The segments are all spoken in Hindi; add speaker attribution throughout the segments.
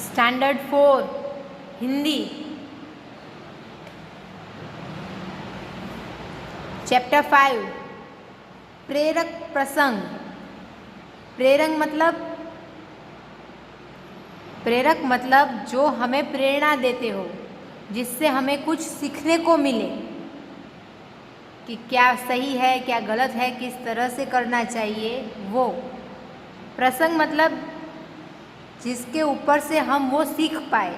Speaker 1: स्टैंडर्ड 4 हिंदी, चैप्टर 5 प्रेरक प्रसंग। प्रेरक मतलब जो हमें प्रेरणा देते हो, जिससे हमें कुछ सीखने को मिले कि क्या सही है क्या गलत है, किस तरह से करना चाहिए। वो प्रसंग मतलब जिसके ऊपर से हम वो सीख पाए।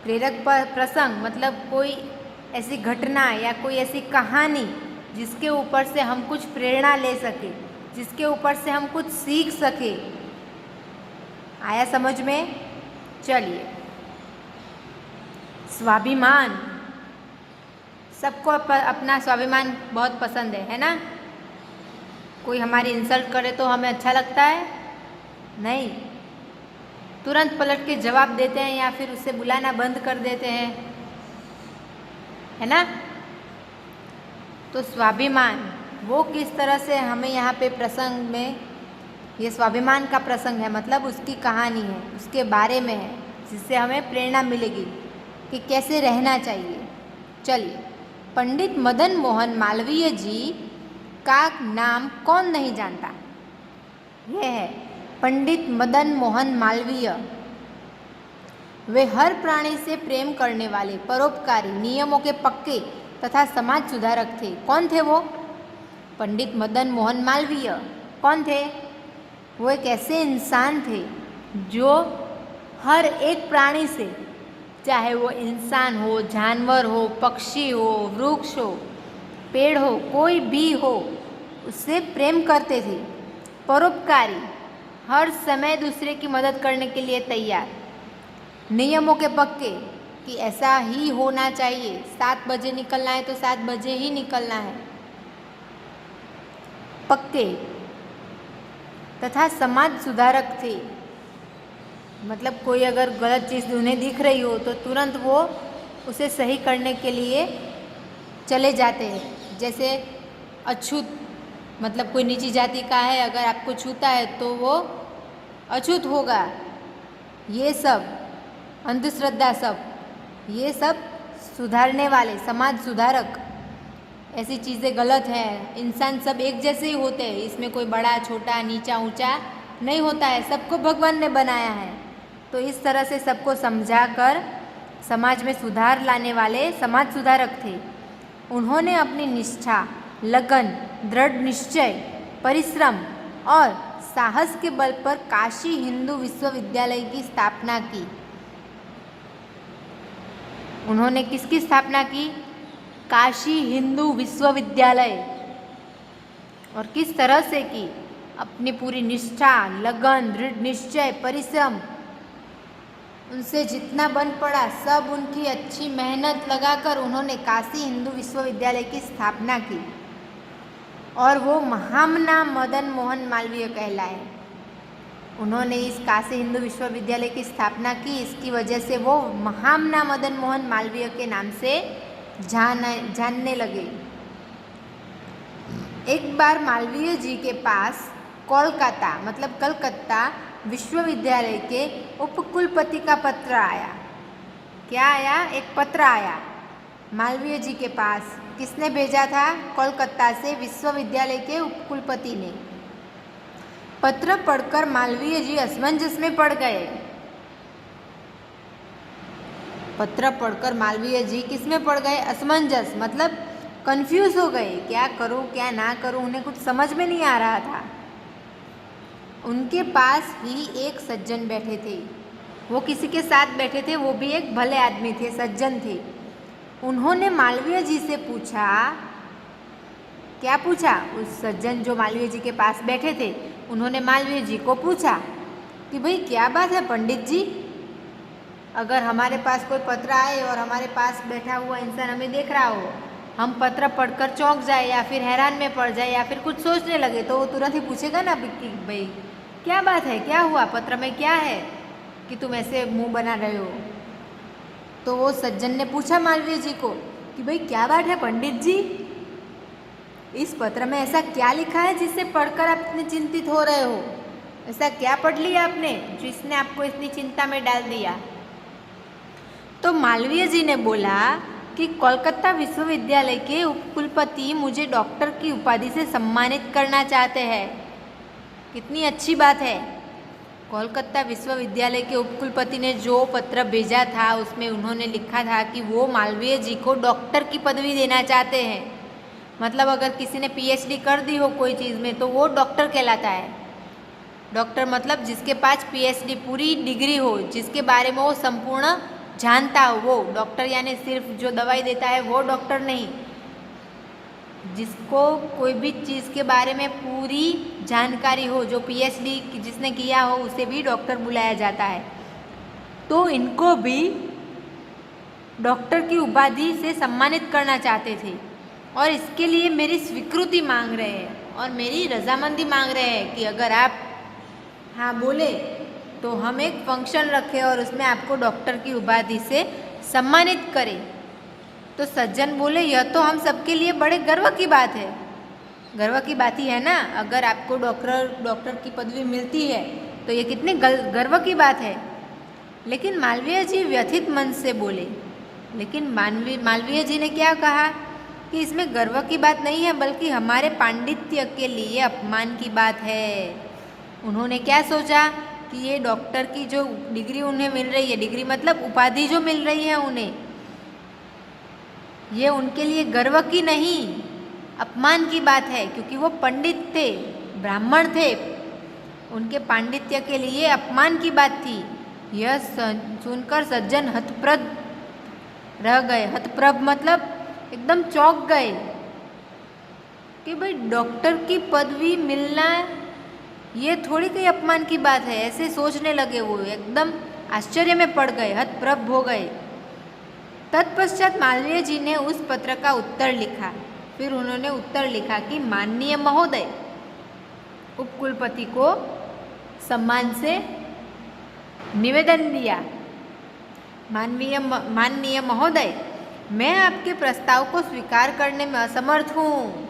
Speaker 1: प्रेरक प्रसंग मतलब कोई ऐसी घटना या कोई ऐसी कहानी जिसके ऊपर से हम कुछ प्रेरणा ले सके, जिसके ऊपर से हम कुछ सीख सके। आया समझ में? चलिए, स्वाभिमान, सबको अपना स्वाभिमान बहुत पसंद है ना? कोई हमारी इंसल्ट करे तो हमें अच्छा लगता है? नहीं, तुरंत पलट के जवाब देते हैं या फिर उसे बुलाना बंद कर देते हैं, है ना? तो स्वाभिमान वो किस तरह से हमें यहाँ पे प्रसंग में, ये स्वाभिमान का प्रसंग है मतलब उसकी कहानी है, उसके बारे में है, जिससे हमें प्रेरणा मिलेगी कि कैसे रहना चाहिए। चलिए, पंडित मदन मोहन मालवीय जी का नाम कौन नहीं जानता? यह है पंडित मदन मोहन मालवीय। वे हर प्राणी से प्रेम करने वाले, परोपकारी, नियमों के पक्के तथा समाज सुधारक थे। कौन थे वो? पंडित मदन मोहन मालवीय कौन थे? वो एक ऐसे इंसान थे जो हर एक प्राणी से, चाहे वो इंसान हो, जानवर हो, पक्षी हो, वृक्ष हो, पेड़ हो, कोई भी हो, उससे प्रेम करते थे। परोपकारी, हर समय दूसरे की मदद करने के लिए तैयार। नियमों के पक्के कि ऐसा ही होना चाहिए, 7 बजे निकलना है तो 7 बजे ही निकलना है, पक्के। तथा समाज सुधारक थे, मतलब कोई अगर गलत चीज़ उन्हें दिख रही हो तो तुरंत वो उसे सही करने के लिए चले जाते हैं। जैसे अछूत, मतलब कोई नीची जाति का है, अगर आपको छूता है तो वो अछूत होगा। ये सब अंधश्रद्धा, ये सब सुधारने वाले, समाज सुधारक। ऐसी चीज़ें गलत हैं, इंसान सब एक जैसे ही होते हैं, इसमें कोई बड़ा छोटा नीचा ऊंचा नहीं होता है, सबको भगवान ने बनाया है। तो इस तरह से सबको समझाकर समाज में सुधार लाने वाले समाज सुधारक थे। उन्होंने अपनी निष्ठा, लगन, दृढ़ निश्चय, परिश्रम और साहस के बल पर काशी हिंदू विश्वविद्यालय की स्थापना की। उन्होंने किसकी स्थापना की? काशी हिंदू विश्वविद्यालय। और किस तरह से की? अपनी पूरी निष्ठा, लगन, दृढ़ निश्चय, परिश्रम, उनसे जितना बन पड़ा सब उनकी अच्छी मेहनत लगाकर उन्होंने काशी हिंदू विश्वविद्यालय की स्थापना की। और वो महामना मदन मोहन मालवीय कहलाए। उन्होंने इस काशी हिंदू विश्वविद्यालय की स्थापना की, इसकी वजह से वो महामना मदन मोहन मालवीय के नाम से जानने लगे। एक बार मालवीय जी के पास कोलकाता, मतलब कलकत्ता विश्वविद्यालय के उपकुलपति का पत्र आया। क्या आया? एक पत्र आया मालवीय जी के पास। किसने भेजा था? कोलकाता से विश्वविद्यालय के उपकुलपति ने। पत्र पढ़कर मालवीय जी असमंजस में पड़ गए। पत्र पढ़कर मालवीय जी किस में पड़ गए? असमंजस, मतलब कंफ्यूज हो गए, क्या करूं क्या ना करूं, उन्हें कुछ समझ में नहीं आ रहा था। उनके पास ही एक सज्जन बैठे थे। वो किसी के साथ बैठे थे, वो भी एक भले आदमी थे, सज्जन थे। उन्होंने मालवीय जी से पूछा, क्या पूछा? उस सज्जन जो मालवीय जी के पास बैठे थे, उन्होंने मालवीय जी को पूछा कि भाई क्या बात है पंडित जी, अगर हमारे पास कोई पत्र आए और हमारे पास बैठा हुआ इंसान हमें देख रहा हो, हम पत्र पढ़कर चौंक जाए या फिर हैरान में पड़ जाए या फिर कुछ सोचने लगे, तो वो तुरंत ही पूछेगा ना कि भाई क्या बात है, क्या हुआ, पत्र में क्या है कि तुम ऐसे मुंह बना रहे हो। तो वो सज्जन ने पूछा मालवीय जी को कि भाई क्या बात है पंडित जी, इस पत्र में ऐसा क्या लिखा है जिससे पढ़कर आप इतने चिंतित हो रहे हो, ऐसा क्या पढ़ लिया आपने जिसने आपको इतनी चिंता में डाल दिया? तो मालवीय जी ने बोला कि कोलकाता विश्वविद्यालय के उपकुलपति मुझे डॉक्टर की उपाधि से सम्मानित करना चाहते हैं। कितनी अच्छी बात है। कोलकाता विश्वविद्यालय के उपकुलपति ने जो पत्र भेजा था उसमें उन्होंने लिखा था कि वो मालवीय जी को डॉक्टर की पदवी देना चाहते हैं। मतलब अगर किसी ने पीएचडी कर दी हो कोई चीज़ में तो वो डॉक्टर कहलाता है। डॉक्टर मतलब जिसके पास पीएचडी पूरी डिग्री हो, जिसके बारे में वो संपूर्ण जानता हो, वो डॉक्टर। यानी सिर्फ जो दवाई देता है वो डॉक्टर नहीं, जिसको कोई भी चीज़ के बारे में पूरी जानकारी हो, जो पीएचडी जिसने किया हो उसे भी डॉक्टर बुलाया जाता है। तो इनको भी डॉक्टर की उपाधि से सम्मानित करना चाहते थे और इसके लिए मेरी स्वीकृति मांग रहे हैं और मेरी रजामंदी मांग रहे हैं कि अगर आप हाँ बोले तो हम एक फंक्शन रखें और उसमें आपको डॉक्टर की उपाधि से सम्मानित करें। तो सज्जन बोले यह तो हम सबके लिए बड़े गर्व की बात है। गर्व की बात ही है ना, अगर आपको डॉक्टर की पदवी मिलती है तो ये कितनी गर्व की बात है। लेकिन मालवीय जी व्यथित मन से बोले। लेकिन मालवीय जी ने क्या कहा कि इसमें गर्व की बात नहीं है बल्कि हमारे पांडित्य के लिए अपमान की बात है। उन्होंने क्या सोचा कि ये डॉक्टर की जो डिग्री उन्हें मिल रही है, डिग्री मतलब उपाधि जो मिल रही है उन्हें, ये उनके लिए गर्व की नहीं अपमान की बात है, क्योंकि वो पंडित थे, ब्राह्मण थे। उनके पांडित्य के लिए अपमान की बात थी। यह सुनकर सज्जन हतप्रभ रह गए। हतप्रभ मतलब एकदम चौंक गए कि भाई डॉक्टर की पदवी मिलना ये थोड़ी कोई अपमान की बात है। ऐसे सोचने लगे, वो एकदम आश्चर्य में पड़ गए, हतप्रभ हो गए। तत्पश्चात मालवीय जी ने उस पत्र का उत्तर लिखा। फिर उन्होंने उत्तर लिखा कि माननीय महोदय, उपकुलपति को सम्मान से निवेदन दिया। माननीय महोदय, मैं आपके प्रस्ताव को स्वीकार करने में असमर्थ हूँ।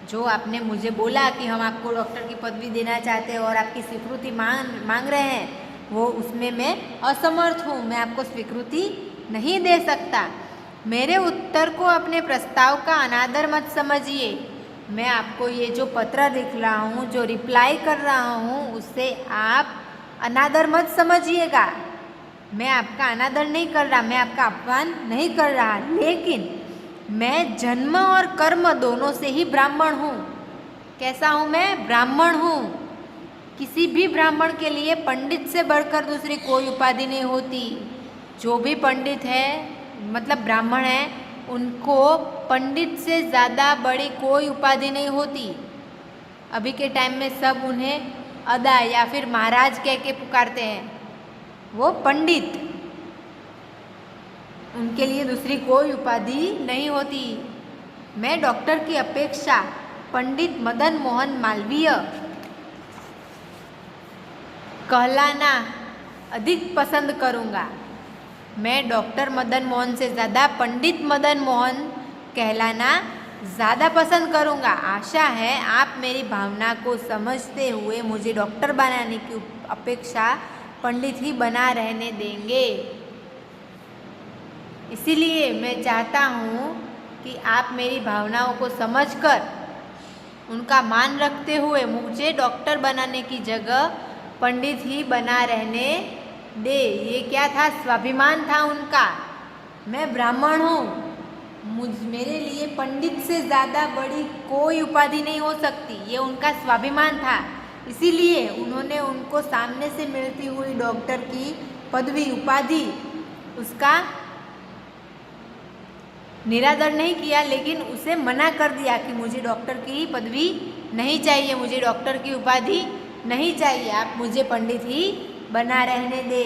Speaker 1: जो आपने मुझे बोला कि हम आपको डॉक्टर की पदवी देना चाहते हैं और आपकी स्वीकृति मांग रहे हैं, वो उसमें मैं असमर्थ हूँ। मैं आपको स्वीकृति नहीं दे सकता। मेरे उत्तर को अपने प्रस्ताव का अनादर मत समझिए। मैं आपको ये जो पत्र लिख रहा हूँ, जो रिप्लाई कर रहा हूँ, उससे आप अनादर मत समझिएगा। मैं आपका अनादर नहीं कर रहा, मैं आपका अपमान नहीं कर रहा, लेकिन मैं जन्म और कर्म दोनों से ही ब्राह्मण हूँ। कैसा हूँ मैं? ब्राह्मण हूँ। किसी भी ब्राह्मण के लिए पंडित से बढ़कर दूसरी कोई उपाधि नहीं होती। जो भी पंडित है मतलब ब्राह्मण है, उनको पंडित से ज़्यादा बड़ी कोई उपाधि नहीं होती। अभी के टाइम में सब उन्हें अदा या फिर महाराज कह के पुकारते हैं, वो पंडित। उनके लिए दूसरी कोई उपाधि नहीं होती। मैं डॉक्टर की अपेक्षा पंडित मदन मोहन मालवीय कहलाना अधिक पसंद करूँगा। मैं डॉक्टर मदन मोहन से ज़्यादा पंडित मदन मोहन कहलाना ज़्यादा पसंद करूँगा। आशा है आप मेरी भावना को समझते हुए मुझे डॉक्टर बनाने की अपेक्षा पंडित ही बना रहने देंगे। इसीलिए मैं चाहता हूँ कि आप मेरी भावनाओं को समझकर उनका मान रखते हुए मुझे डॉक्टर बनाने की जगह पंडित ही बना रहने दे। ये क्या था? स्वाभिमान था उनका। मैं ब्राह्मण हूँ, मेरे लिए पंडित से ज़्यादा बड़ी कोई उपाधि नहीं हो सकती, ये उनका स्वाभिमान था। इसीलिए उन्होंने उनको सामने से मिलती हुई डॉक्टर की पदवी उपाधि उसका निरादर नहीं किया, लेकिन उसे मना कर दिया कि मुझे डॉक्टर की पदवी नहीं चाहिए, मुझे डॉक्टर की उपाधि नहीं चाहिए, आप मुझे पंडित ही बना रहने दे।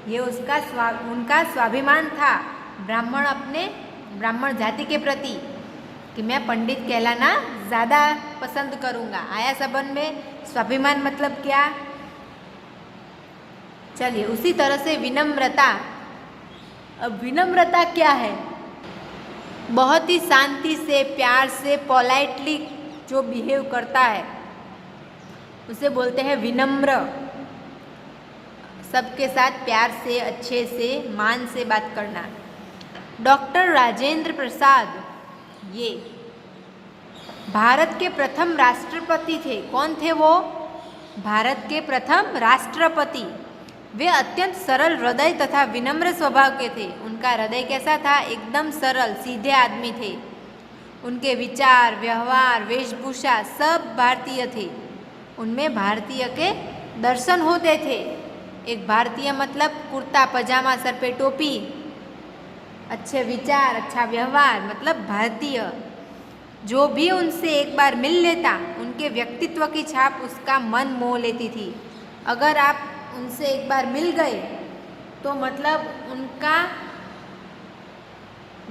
Speaker 1: ये उनका स्वाभिमान था ब्राह्मण जाति के प्रति कि मैं पंडित कहलाना ज़्यादा पसंद करूँगा। आया सबन में स्वाभिमान मतलब क्या? चलिए उसी तरह से विनम्रता। अब विनम्रता क्या है? बहुत ही शांति से, प्यार से, पोलाइटली जो बिहेव करता है उसे बोलते हैं विनम्र। सबके साथ प्यार से, अच्छे से, मान से बात करना। डॉक्टर राजेंद्र प्रसाद ये भारत के प्रथम राष्ट्रपति थे। कौन थे वो? भारत के प्रथम राष्ट्रपति। वे अत्यंत सरल हृदय तथा विनम्र स्वभाव के थे। उनका हृदय कैसा था? एकदम सरल, सीधे आदमी थे। उनके विचार, व्यवहार, वेशभूषा सब भारतीय थे। उनमें भारतीय के दर्शन होते थे। एक भारतीय मतलब कुर्ता पजामा, सर पे टोपी, अच्छे विचार, अच्छा व्यवहार, मतलब भारतीय। जो भी उनसे एक बार मिल लेता, उनके व्यक्तित्व की छाप उसका मन मोह लेती थी। अगर आप उनसे एक बार मिल गए तो मतलब उनका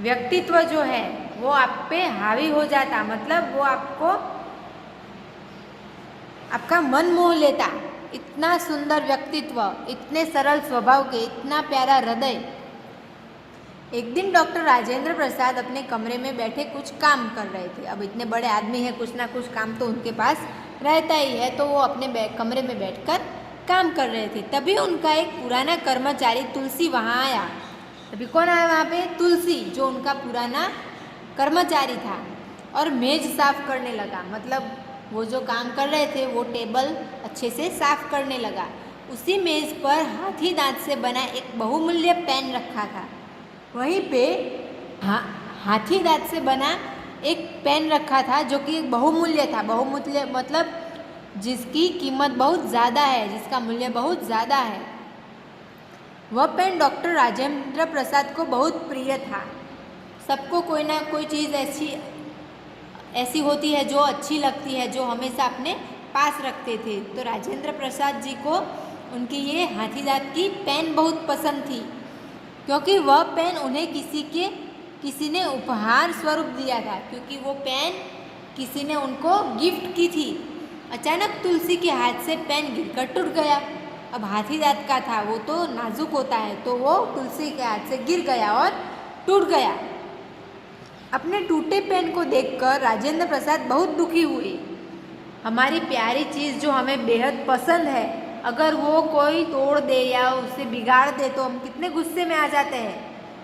Speaker 1: व्यक्तित्व जो है वो आप पे हावी हो जाता, मतलब वो आपका मन मोह लेता। इतना सुंदर व्यक्तित्व, इतने सरल स्वभाव के, इतना प्यारा हृदय। एक दिन डॉक्टर राजेंद्र प्रसाद अपने कमरे में बैठे कुछ काम कर रहे थे। अब इतने बड़े आदमी हैं, कुछ ना कुछ काम तो उनके पास रहता ही है, तो वो अपने कमरे में बैठकर काम कर रहे थे। तभी उनका एक पुराना कर्मचारी तुलसी वहाँ आया। अभी कौन आया वहाँ पे? तुलसी, जो उनका पुराना कर्मचारी था, और मेज साफ करने लगा। मतलब वो जो काम कर रहे थे वो टेबल अच्छे से साफ करने लगा। उसी मेज पर हाथी दांत से बना एक बहुमूल्य पेन रखा था। वहीं पे हाथी दांत से बना एक पेन रखा था जो कि एक बहुमूल्य था। बहुमूल्य मतलब जिसकी कीमत बहुत ज़्यादा है, जिसका मूल्य बहुत ज़्यादा है। वह पेन डॉक्टर राजेंद्र प्रसाद को बहुत प्रिय था। सबको कोई ना कोई चीज़ ऐसी होती है जो अच्छी लगती है, जो हमेशा अपने पास रखते थे। तो राजेंद्र प्रसाद जी को उनकी ये हाथी दांत की पेन बहुत पसंद थी, क्योंकि वह पेन उन्हें किसी ने उपहार स्वरूप दिया था। क्योंकि वो पेन किसी ने उनको गिफ्ट की थी। अचानक तुलसी के हाथ से पेन गिरकर टूट गया। अब हाथी दांत का था, वो तो नाजुक होता है, तो वो तुलसी के हाथ से गिर गया और टूट गया। अपने टूटे पेन को देखकर राजेंद्र प्रसाद बहुत दुखी हुए। हमारी प्यारी चीज़ जो हमें बेहद पसंद है, अगर वो कोई तोड़ दे या उसे बिगाड़ दे तो हम कितने गुस्से में आ जाते हैं,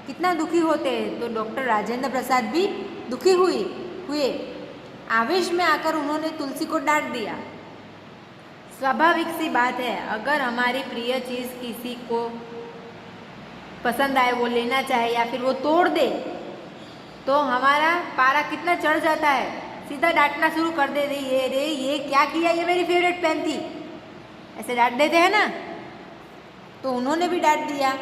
Speaker 1: कितना दुखी होते हैं। तो डॉक्टर राजेंद्र प्रसाद भी दुखी हुए। आवेश में आकर उन्होंने तुलसी को डांट दिया। स्वाभाविक सी बात है, अगर हमारी प्रिय चीज़ किसी को पसंद आए, वो लेना चाहे या फिर वो तोड़ दे, तो हमारा पारा कितना चढ़ जाता है। सीधा डांटना शुरू कर दे, ये क्या किया, ये मेरी फेवरेट पेन थी, ऐसे डांट देते हैं ना। तो उन्होंने भी डांट दिया।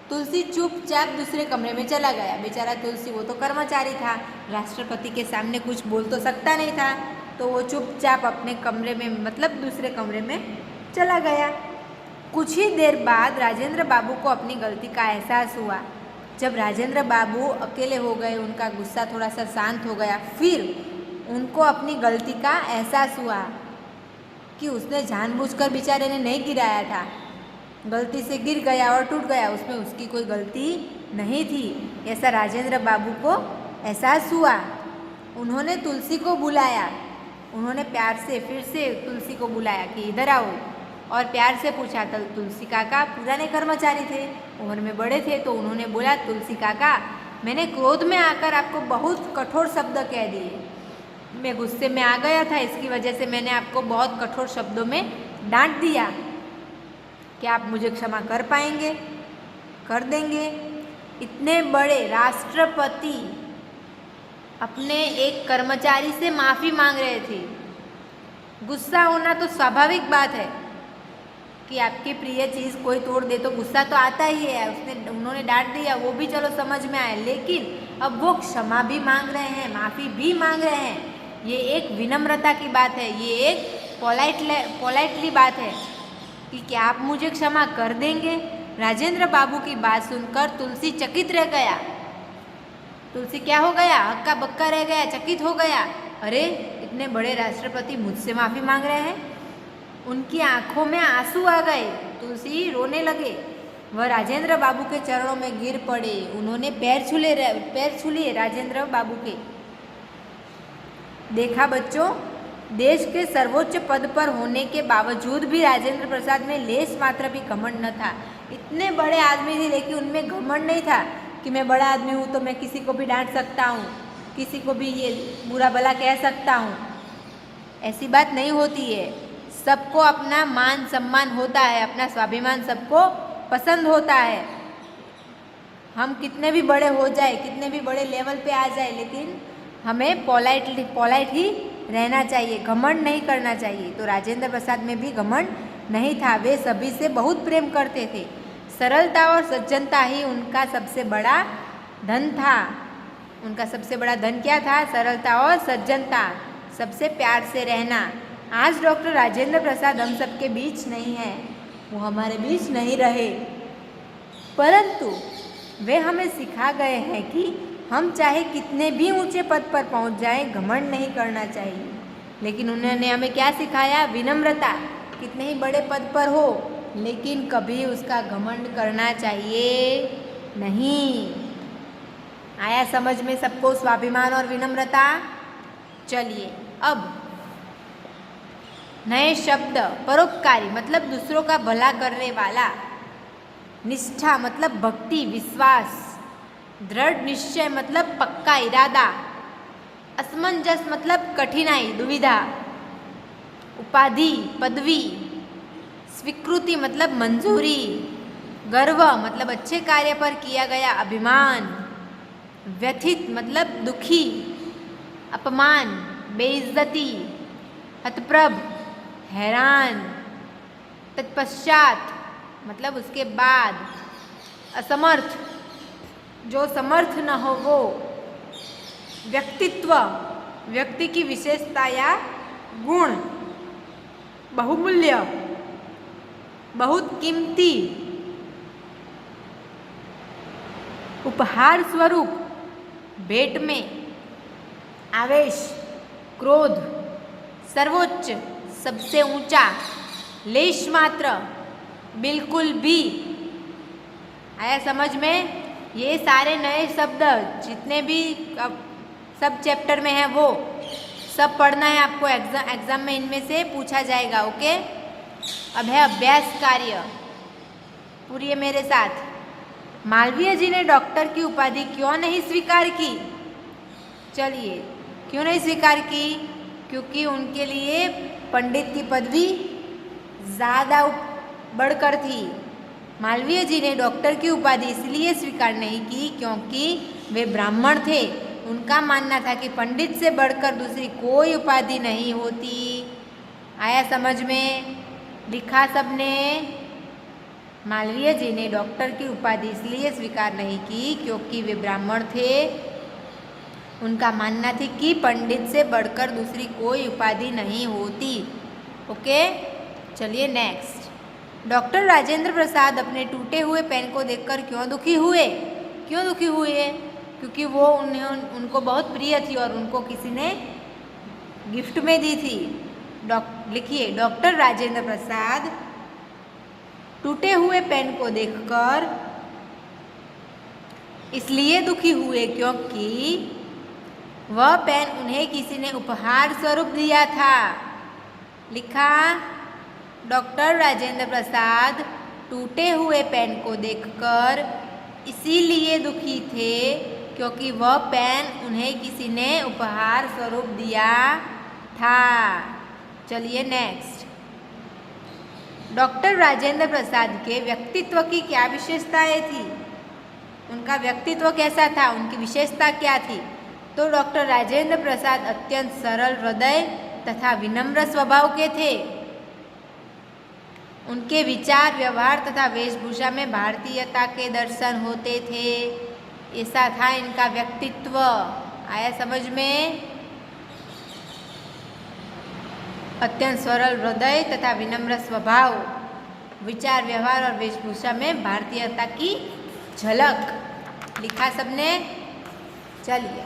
Speaker 1: तुलसी चुपचाप दूसरे कमरे में चला गया। बेचारा तुलसी, वो तो कर्मचारी था, राष्ट्रपति के सामने कुछ बोल तो सकता नहीं था, तो वो चुपचाप अपने कमरे में, मतलब दूसरे कमरे में चला गया। कुछ ही देर बाद राजेंद्र बाबू को अपनी गलती का एहसास हुआ। जब राजेंद्र बाबू अकेले हो गए, उनका गुस्सा थोड़ा सा शांत हो गया, फिर उनको अपनी गलती का एहसास हुआ कि उसने जानबूझकर बेचारे ने नहीं गिराया था, गलती से गिर गया और टूट गया, उसमें उसकी कोई गलती नहीं थी, ऐसा राजेंद्र बाबू को एहसास हुआ। उन्होंने तुलसी को बुलाया। उन्होंने प्यार से फिर से तुलसी को बुलाया कि इधर आओ, और प्यार से पूछा। तुलसी काका पुराने कर्मचारी थे, उम्र में बड़े थे, तो उन्होंने बोला, तुलसी काका, मैंने क्रोध में आकर आपको बहुत कठोर शब्द कह दिए। मैं गुस्से में आ गया था, इसकी वजह से मैंने आपको बहुत कठोर शब्दों में डांट दिया। क्या आप मुझे क्षमा कर पाएंगे? कर देंगे? इतने बड़े राष्ट्रपति अपने एक कर्मचारी से माफ़ी मांग रहे थे। गुस्सा होना तो स्वाभाविक बात है कि आपकी प्रिय चीज़ कोई तोड़ दे तो गुस्सा तो आता ही है। उन्होंने डांट दिया, वो भी चलो समझ में आया, लेकिन अब वो क्षमा भी मांग रहे हैं, माफ़ी भी मांग रहे हैं। ये एक विनम्रता की बात है, ये एक पोलाइटली बात है कि क्या आप मुझे क्षमा कर देंगे? राजेंद्र बाबू की बात सुनकर तुलसी चकित रह गया। तुलसी क्या हो गया? हक्का बक्का रह गया, चकित हो गया। अरे, इतने बड़े राष्ट्रपति मुझसे माफ़ी मांग रहे हैं। उनकी आंखों में आंसू आ गए। तुलसी रोने लगे। वह राजेंद्र बाबू के चरणों में गिर पड़े। उन्होंने पैर छू लिए राजेंद्र बाबू के। देखा बच्चों, देश के सर्वोच्च पद पर होने के बावजूद भी राजेंद्र प्रसाद में लेश मात्र भी घमंड न था। इतने बड़े आदमी थे लेकिन उनमें घमंड नहीं था कि मैं बड़ा आदमी हूँ तो मैं किसी को भी डांट सकता हूँ, किसी को भी ये बुरा भला कह सकता हूँ। ऐसी बात नहीं होती है। सबको अपना मान सम्मान होता है, अपना स्वाभिमान सबको पसंद होता है। हम कितने भी बड़े हो जाए, कितने भी बड़े लेवल पे आ जाए, लेकिन हमें पोलाइट ही रहना चाहिए, घमंड नहीं करना चाहिए। तो राजेंद्र प्रसाद में भी घमंड नहीं था। वे सभी से बहुत प्रेम करते थे। सरलता और सज्जनता ही उनका सबसे बड़ा धन था। उनका सबसे बड़ा धन क्या था? सरलता और सज्जनता, सबसे प्यार से रहना। आज डॉक्टर राजेंद्र प्रसाद हम सबके बीच नहीं है, वो हमारे बीच नहीं रहे, परंतु वे हमें सिखा गए हैं कि हम चाहे कितने भी ऊंचे पद पर पहुंच जाएं, घमंड नहीं करना चाहिए। लेकिन उन्होंने हमें क्या सिखाया? विनम्रता। कितने ही बड़े पद पर हो लेकिन कभी उसका घमंड करना चाहिए नहीं। आया समझ में सबको स्वाभिमान और विनम्रता? चलिए अब नए शब्द। परोपकारी मतलब दूसरों का भला करने वाला। निष्ठा मतलब भक्ति, विश्वास। दृढ़ निश्चय मतलब पक्का इरादा। असमंजस मतलब कठिनाई, दुविधा। उपाधि, पदवी। स्वीकृति मतलब मंजूरी। गर्व मतलब अच्छे कार्य पर किया गया अभिमान। व्यथित मतलब दुखी, अपमान, बेइज्जती। हतप्रभ, हैरान। तत्पश्चात मतलब उसके बाद। असमर्थ, जो समर्थ न हो वो। व्यक्तित्व, व्यक्ति की विशेषता या गुण। बहुमूल्य, बहुत कीमती। उपहार स्वरूप, भेंट में। आवेश, क्रोध। सर्वोच्च, सबसे ऊंचा। लेश मात्र, बिल्कुल भी। आया समझ में? ये सारे नए शब्द जितने भी सब चैप्टर में हैं वो सब पढ़ना है आपको। एग्जाम में इनमें से पूछा जाएगा। ओके, अब है अभ्यास कार्य। पूरी मेरे साथ। मालवीय जी ने डॉक्टर की उपाधि क्यों नहीं स्वीकार की? चलिए, क्यों नहीं स्वीकार की? क्योंकि उनके लिए पंडित की पदवी ज़्यादा बढ़कर थी। मालवीय जी ने डॉक्टर की उपाधि इसलिए स्वीकार नहीं की क्योंकि वे ब्राह्मण थे। उनका मानना था कि पंडित से बढ़कर दूसरी कोई उपाधि नहीं होती। आया समझ में? लिखा सबने? मालवीय जी ने डॉक्टर की उपाधि इसलिए स्वीकार नहीं की क्योंकि वे ब्राह्मण थे। उनका मानना था कि पंडित से बढ़कर दूसरी कोई उपाधि नहीं होती। ओके, चलिए नेक्स्ट। डॉक्टर राजेंद्र प्रसाद अपने टूटे हुए पेन को देखकर क्यों दुखी हुए? क्यों दुखी हुए? क्योंकि वो उनको बहुत प्रिय थी और उनको किसी ने गिफ्ट में दी थी। लिखिए, डॉक्टर राजेंद्र प्रसाद टूटे हुए पेन को देखकर इसलिए दुखी हुए क्योंकि वह पेन उन्हें किसी ने उपहार स्वरूप दिया था। लिखा, डॉक्टर राजेंद्र प्रसाद टूटे हुए पेन को देखकर इसीलिए दुखी थे क्योंकि वह पेन उन्हें किसी ने उपहार स्वरूप दिया था। चलिए नेक्स्ट। डॉक्टर राजेंद्र प्रसाद के व्यक्तित्व की क्या विशेषताएं थी? उनका व्यक्तित्व कैसा था? उनकी विशेषता क्या थी? तो डॉक्टर राजेंद्र प्रसाद अत्यंत सरल हृदय तथा विनम्र स्वभाव के थे। उनके विचार, व्यवहार तथा वेशभूषा में भारतीयता के दर्शन होते थे। ऐसा था इनका व्यक्तित्व। आया समझ में? अत्यंत सरल हृदय तथा विनम्र स्वभाव, विचार, व्यवहार और वेशभूषा में भारतीयता की झलक। लिखा सबने? चलिए,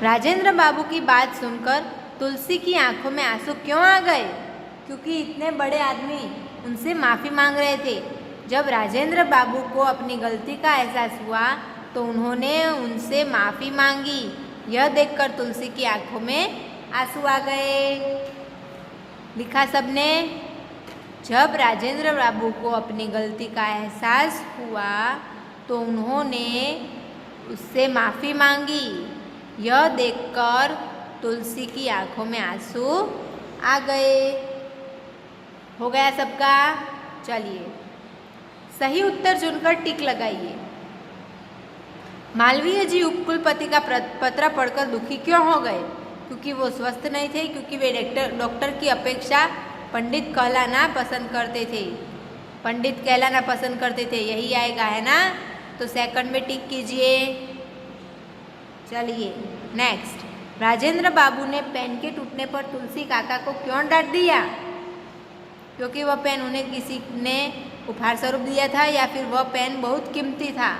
Speaker 1: राजेंद्र बाबू की बात सुनकर तुलसी की आंखों में आंसू क्यों आ गए? क्योंकि इतने बड़े आदमी उनसे माफ़ी मांग रहे थे। जब राजेंद्र बाबू को अपनी गलती का एहसास हुआ तो उन्होंने उनसे माफ़ी मांगी। यह देखकर तुलसी की आंखों में आंसू आ गए। लिखा सबने। जब राजेंद्र बाबू को अपनी गलती का एहसास हुआ तो उन्होंने उससे माफ़ी मांगी। यह देखकर तुलसी की आंखों में आंसू आ गए। हो गया सबका। चलिए सही उत्तर चुनकर टिक लगाइए। मालवीय जी उपकुलपति का पत्र पढ़कर दुखी क्यों हो गए? क्योंकि वो स्वस्थ नहीं थे, क्योंकि वे डॉक्टर की अपेक्षा पंडित कहलाना पसंद करते थे। पंडित कहलाना पसंद करते थे, यही आएगा है ना? तो सेकंड में टिक कीजिए। चलिए नेक्स्ट। राजेंद्र बाबू ने पेन के टूटने पर तुलसी काका को क्यों डांट दिया? क्योंकि वह पेन उन्हें किसी ने उपहार स्वरूप दिया था, या फिर वह पेन बहुत कीमती था?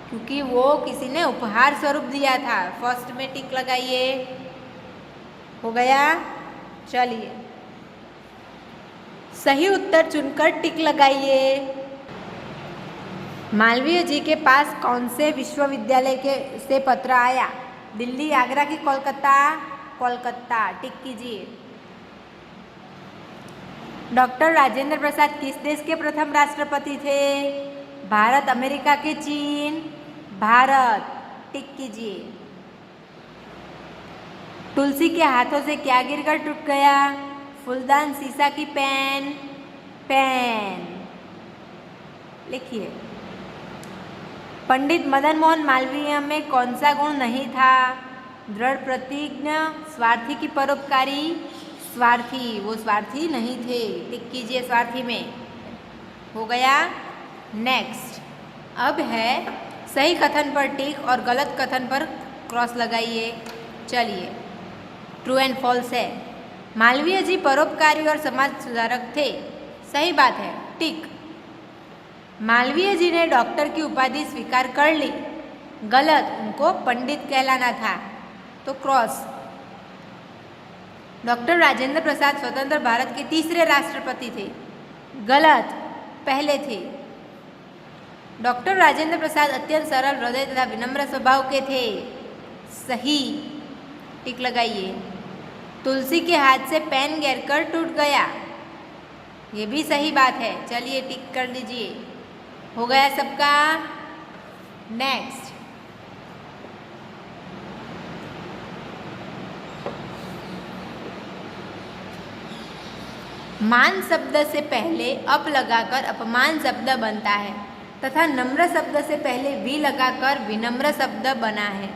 Speaker 1: क्योंकि वो किसी ने उपहार स्वरूप दिया था। फर्स्ट में टिक लगाइए। हो गया। चलिए सही उत्तर चुनकर टिक लगाइए। मालवीय जी के पास कौन से विश्वविद्यालय से पत्र आया? दिल्ली, आगरा की कोलकाता? कोलकाता। टिक कीजिए। डॉक्टर राजेंद्र प्रसाद किस देश के प्रथम राष्ट्रपति थे? भारत, अमेरिका के चीन? भारत। टिक कीजिए। तुलसी के हाथों से क्या गिरकर टूट गया? फूलदान, शीशा की पेन? पेन। लिखिए। पंडित मदन मोहन मालवीय में कौन सा गुण नहीं था? दृढ़ प्रतिज्ञ, स्वार्थी की परोपकारी? स्वार्थी। वो स्वार्थी नहीं थे। टिक कीजिए स्वार्थी में। हो गया। नेक्स्ट। अब है सही कथन पर टिक और गलत कथन पर क्रॉस लगाइए। चलिए ट्रू एंड फॉल्स है। मालवीय जी परोपकारी और समाज सुधारक थे। सही बात है। टिक। मालवीय जी ने डॉक्टर की उपाधि स्वीकार कर ली। गलत, उनको पंडित कहलाना था, तो क्रॉस। डॉक्टर राजेंद्र प्रसाद स्वतंत्र भारत के तीसरे राष्ट्रपति थे। गलत, पहले थे। डॉक्टर राजेंद्र प्रसाद अत्यंत सरल हृदय तथा विनम्र स्वभाव के थे। सही। टिक लगाइए। तुलसी के हाथ से पेन गिरकर टूट गया। ये भी सही बात है। चलिए टिक कर लीजिए। हो गया सबका। नेक्स्ट। मान शब्द से पहले अप लगाकर अपमान शब्द बनता है तथा नम्र शब्द से पहले वी लगाकर विनम्र शब्द बना है।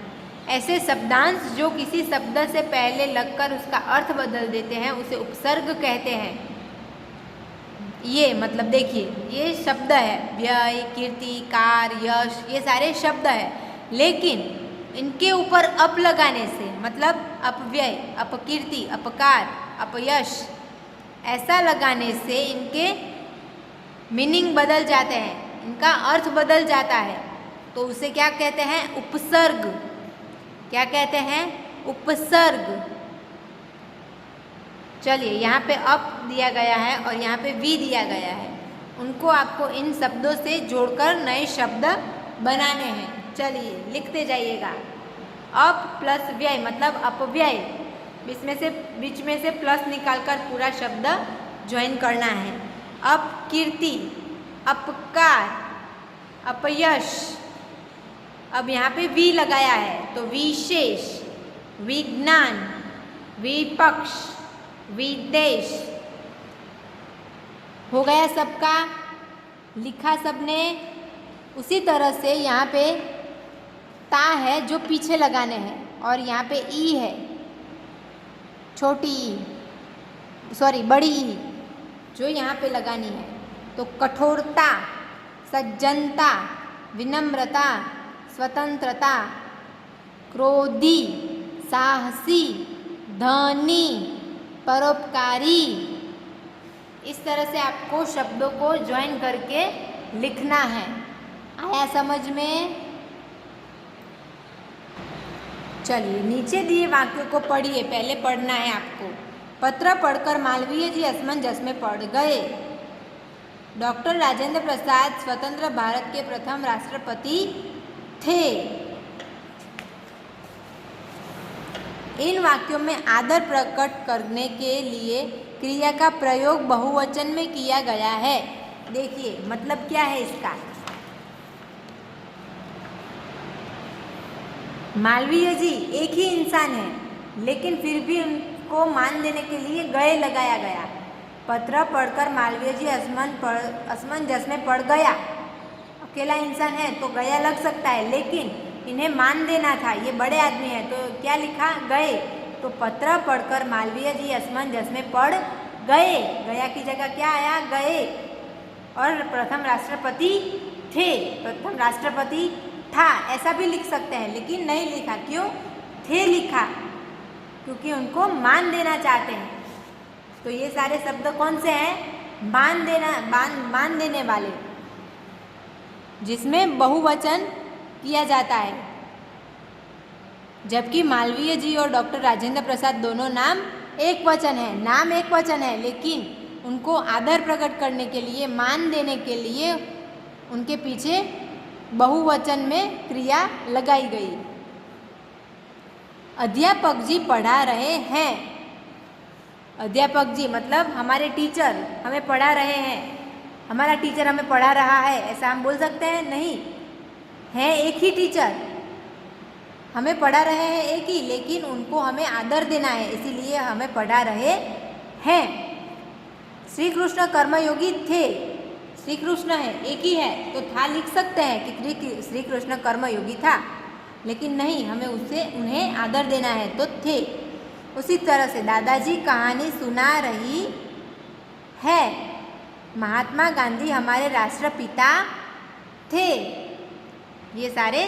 Speaker 1: ऐसे शब्दांश जो किसी शब्द से पहले लगकर उसका अर्थ बदल देते हैं उसे उपसर्ग कहते हैं। ये मतलब देखिए, ये शब्द है व्यय, कीर्ति, कार, यश, ये सारे शब्द है, लेकिन इनके ऊपर अप लगाने से मतलब अपव्यय, अपकीर्ति, अपकार, अपयश ऐसा लगाने से इनके मीनिंग बदल जाते हैं, इनका अर्थ बदल जाता है। तो उसे क्या कहते हैं? उपसर्ग। क्या कहते हैं? उपसर्ग। चलिए यहाँ पे अप दिया गया है और यहाँ पे वी दिया गया है, उनको आपको इन शब्दों से जोड़कर नए शब्द बनाने हैं। चलिए लिखते जाइएगा। अप प्लस व्यय मतलब अपव्यय, बीच में से प्लस निकालकर पूरा शब्द ज्वाइन करना है। अपकीर्ति, अपकार, अपयश। अब यहाँ पे वी लगाया है तो विशेष, विज्ञान, विपक्ष, विदेश। हो गया सबका। लिखा सबने। उसी तरह से यहाँ पे ता है जो पीछे लगाने हैं और यहाँ पे ई है, छोटी ई, सॉरी बड़ी ई, जो यहाँ पे लगानी है। तो कठोरता, सज्जनता, विनम्रता, स्वतंत्रता, क्रोधी, साहसी, धनी, परोपकारी। इस तरह से आपको शब्दों को ज्वाइन करके लिखना है। आया समझ में? चलिए नीचे दिए वाक्यों को पढ़िए। पहले पढ़ना है आपको। पत्र पढ़कर मालवीय जी असमंजस में पड़ गए। डॉक्टर राजेंद्र प्रसाद स्वतंत्र भारत के प्रथम राष्ट्रपति थे। इन वाक्यों में आदर प्रकट करने के लिए क्रिया का प्रयोग बहुवचन में किया गया है। देखिए मतलब क्या है इसका। मालवीय जी एक ही इंसान है, लेकिन फिर भी उनको मान देने के लिए गए लगाया गया। पत्र पढ़कर मालवीय जी असमंजस में पड़ गया। अकेला इंसान है तो गया लग सकता है, लेकिन इन्हें मान देना था, ये बड़े आदमी है, तो क्या लिखा गए। तो पत्र पढ़कर मालवीय जी असमंजस में पड़ गए, गया की जगह क्या आया गए। और प्रथम राष्ट्रपति थे, प्रथम राष्ट्रपति था, ऐसा भी लिख सकते हैं, लेकिन नहीं लिखा। क्यों थे लिखा? क्योंकि उनको मान देना चाहते हैं। तो ये सारे शब्द कौन से हैं? मान देने वाले, जिसमें बहुवचन किया जाता है। जबकि मालवीय जी और डॉक्टर राजेंद्र प्रसाद दोनों नाम एक वचन है, नाम एक वचन है, लेकिन उनको आदर प्रकट करने के लिए, मान देने के लिए उनके पीछे बहुवचन में क्रिया लगाई गई। अध्यापक जी पढ़ा रहे हैं। अध्यापक जी मतलब हमारे टीचर हमें पढ़ा रहे हैं, हमारा टीचर हमें पढ़ा रहा है, ऐसा हम बोल सकते हैं? नहीं, है एक ही टीचर, हमें पढ़ा रहे हैं एक ही, लेकिन उनको हमें आदर देना है, इसीलिए हमें पढ़ा रहे हैं। श्री कृष्ण कर्मयोगी थे। श्री कृष्ण है एक ही है, तो था लिख सकते हैं कि श्री कृष्ण कर्मयोगी था, लेकिन नहीं, हमें उन्हें आदर देना है, तो थे। उसी तरह से दादाजी कहानी सुना रही है। महात्मा गांधी हमारे राष्ट्रपिता थे। ये सारे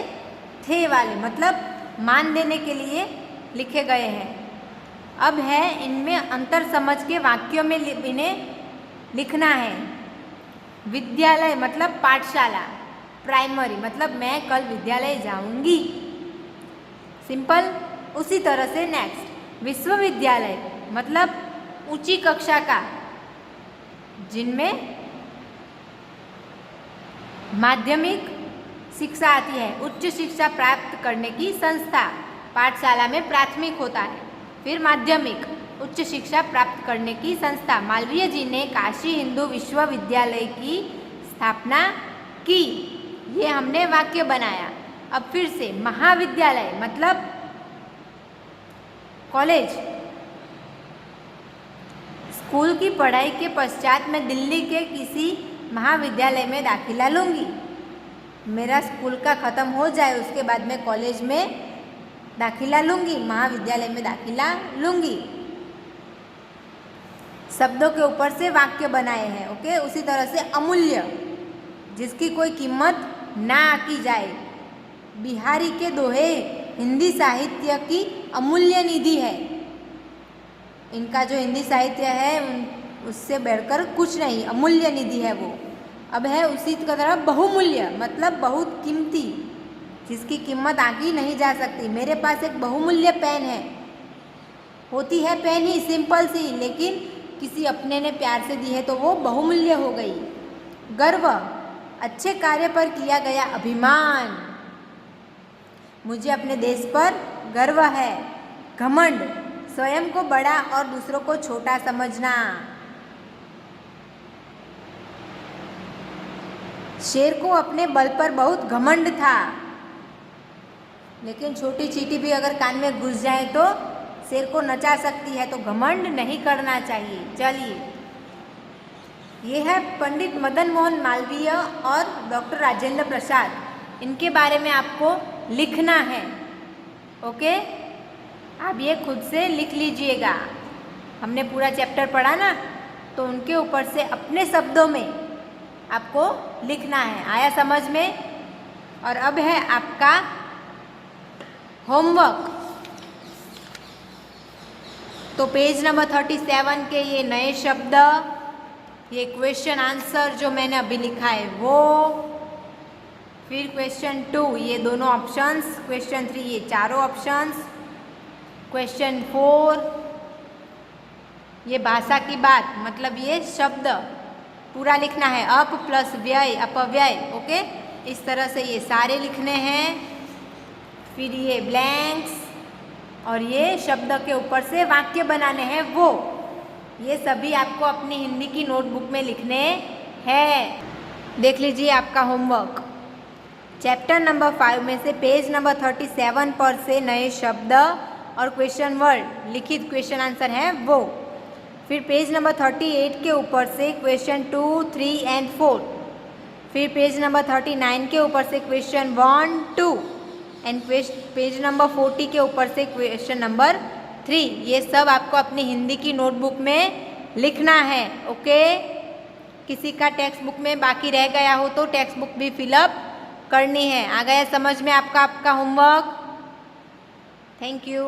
Speaker 1: थे वाले मतलब मान देने के लिए लिखे गए हैं। अब है इनमें अंतर समझ के वाक्यों में इन्हें लिखना है। विद्यालय मतलब पाठशाला, प्राइमरी मतलब मैं कल विद्यालय जाऊंगी, सिंपल। उसी तरह से नेक्स्ट विश्वविद्यालय मतलब ऊंची कक्षा का, जिनमें माध्यमिक शिक्षा आती है, उच्च शिक्षा प्राप्त करने की संस्था। पाठशाला में प्राथमिक होता है, फिर माध्यमिक, उच्च शिक्षा प्राप्त करने की संस्था। मालवीय जी ने काशी हिंदू विश्वविद्यालय की स्थापना की। ये हमने वाक्य बनाया। अब फिर से महाविद्यालय मतलब कॉलेज। स्कूल की पढ़ाई के पश्चात मैं दिल्ली के किसी महाविद्यालय में दाखिला लूँगी। मेरा स्कूल का ख़त्म हो जाए उसके बाद मैं कॉलेज में दाखिला लूँगी, महाविद्यालय में दाखिला लूँगी। शब्दों के ऊपर से वाक्य बनाए हैं। ओके, उसी तरह से अमूल्य, जिसकी कोई कीमत ना आंकी जाए। बिहारी के दोहे हिंदी साहित्य की अमूल्य निधि है। इनका जो हिंदी साहित्य है उससे बढ़कर कुछ नहीं, अमूल्य निधि है वो। अब है उसी तरह बहुमूल्य मतलब बहुत कीमती, जिसकी कीमत आंकी नहीं जा सकती। मेरे पास एक बहुमूल्य पेन है, होती है पेन ही सिंपल सी, लेकिन किसी अपने ने प्यार से दी है तो वो बहुमूल्य हो गई। गर्व, अच्छे कार्य पर किया गया अभिमान, मुझे अपने देश पर गर्व है। घमंड, स्वयं को बड़ा और दूसरों को छोटा समझना। शेर को अपने बल पर बहुत घमंड था, लेकिन छोटी चींटी भी अगर कान में घुस जाए तो शेर को नचा सकती है, तो घमंड नहीं करना चाहिए। चलिए, ये है पंडित मदन मोहन मालवीय और डॉक्टर राजेंद्र प्रसाद, इनके बारे में आपको लिखना है। ओके, आप ये खुद से लिख लीजिएगा। हमने पूरा चैप्टर पढ़ा ना, तो उनके ऊपर से अपने शब्दों में आपको लिखना है। आया समझ में? और अब है आपका होमवर्क। तो पेज नंबर 37 के ये नए शब्द, ये क्वेश्चन आंसर जो मैंने अभी लिखा है वो, फिर क्वेश्चन 2 ये दोनों ऑप्शंस, क्वेश्चन 3 ये चारों ऑप्शंस, क्वेश्चन 4 ये भाषा की बात मतलब ये शब्द पूरा लिखना है, अप प्लस व्यय अपव्यय। ओके, इस तरह से ये सारे लिखने हैं। फिर ये ब्लैंक्स, और ये शब्द के ऊपर से वाक्य बनाने हैं वो। ये सभी आपको अपनी हिंदी की नोटबुक में लिखने हैं। देख लीजिए आपका होमवर्क। चैप्टर नंबर 5 में से पेज नंबर 37 पर से नए शब्द और क्वेश्चन वर्ड लिखित क्वेश्चन आंसर हैं वो। फिर पेज नंबर 38 के ऊपर से क्वेश्चन 2, 3 एंड 4। फिर पेज नंबर 39 के ऊपर से क्वेश्चन 1, 2 एंड पेज नंबर 40 के ऊपर से क्वेश्चन नंबर 3। ये सब आपको अपनी हिंदी की नोटबुक में लिखना है। ओके, किसी का टेक्स्ट बुक में बाकी रह गया हो तो टेक्स्ट बुक भी फिलअप करनी है। आ गया समझ में आपका होमवर्क? Thank you.